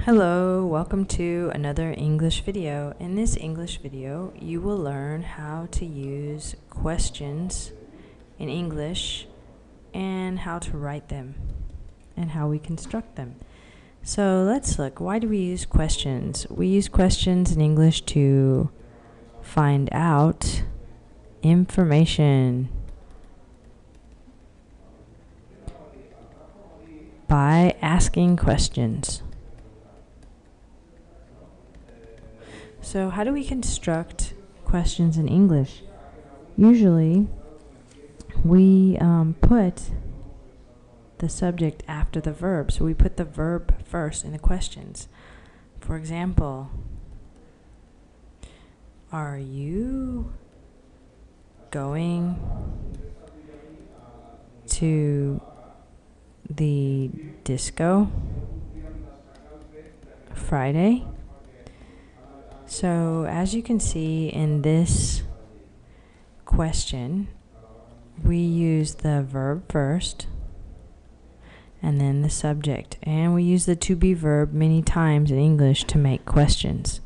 Hello, welcome to another English video. In this English video, you will learn how to use questions in English and how to write them and how we construct them. So let's look. Why do we use questions? We use questions in English to find out information by asking questions. So how do we construct questions in English? Usually, we put the subject after the verb. So we put the verb first in the questions. For example, are you going to the disco Friday? So as you can see in this question, we use the verb first and then the subject, and we use the to be verb many times in English to make questions.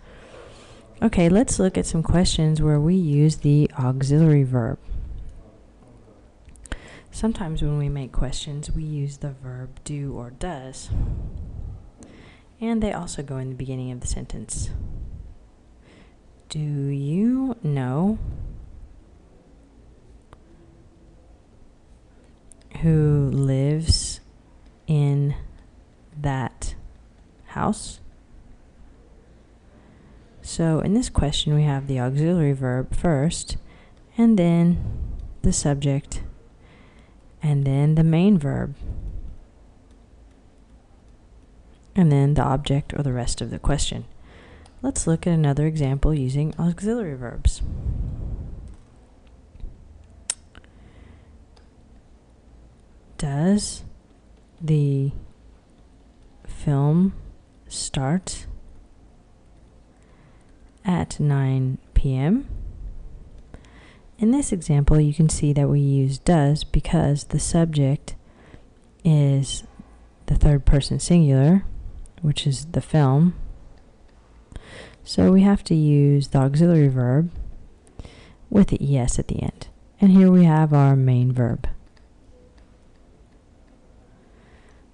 Okay, let's look at some questions where we use the auxiliary verb. Sometimes when we make questions, we use the verb do or does, and they also go in the beginning of the sentence. Do you know who lives in that house? So in this question we have the auxiliary verb first, and then the subject, and then the main verb, and then the object or the rest of the question. Let's look at another example using auxiliary verbs. Does the film start at 9 p.m.? In this example, you can see that we use does because the subject is the third person singular, which is the film. So we have to use the auxiliary verb with the es at the end. And here we have our main verb.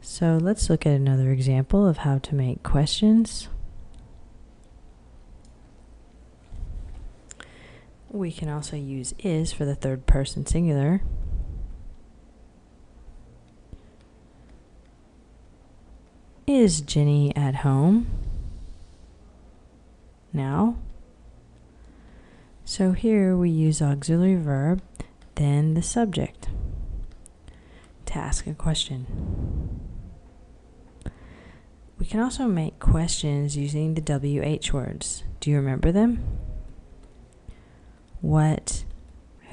So let's look at another example of how to make questions. We can also use is for the third person singular. Is Jenny at home now? So here we use auxiliary verb, then the subject to ask a question. We can also make questions using the WH words. Do you remember them? What,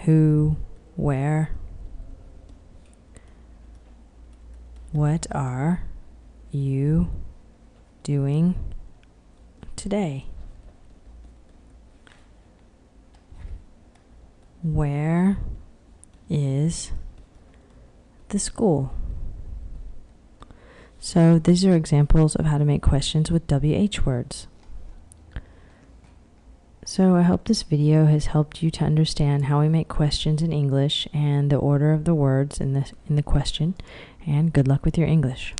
who, where? What are you doing today? Where is the school? So these are examples of how to make questions with WH words. So I hope this video has helped you to understand how we make questions in English and the order of the words in the question, and good luck with your English.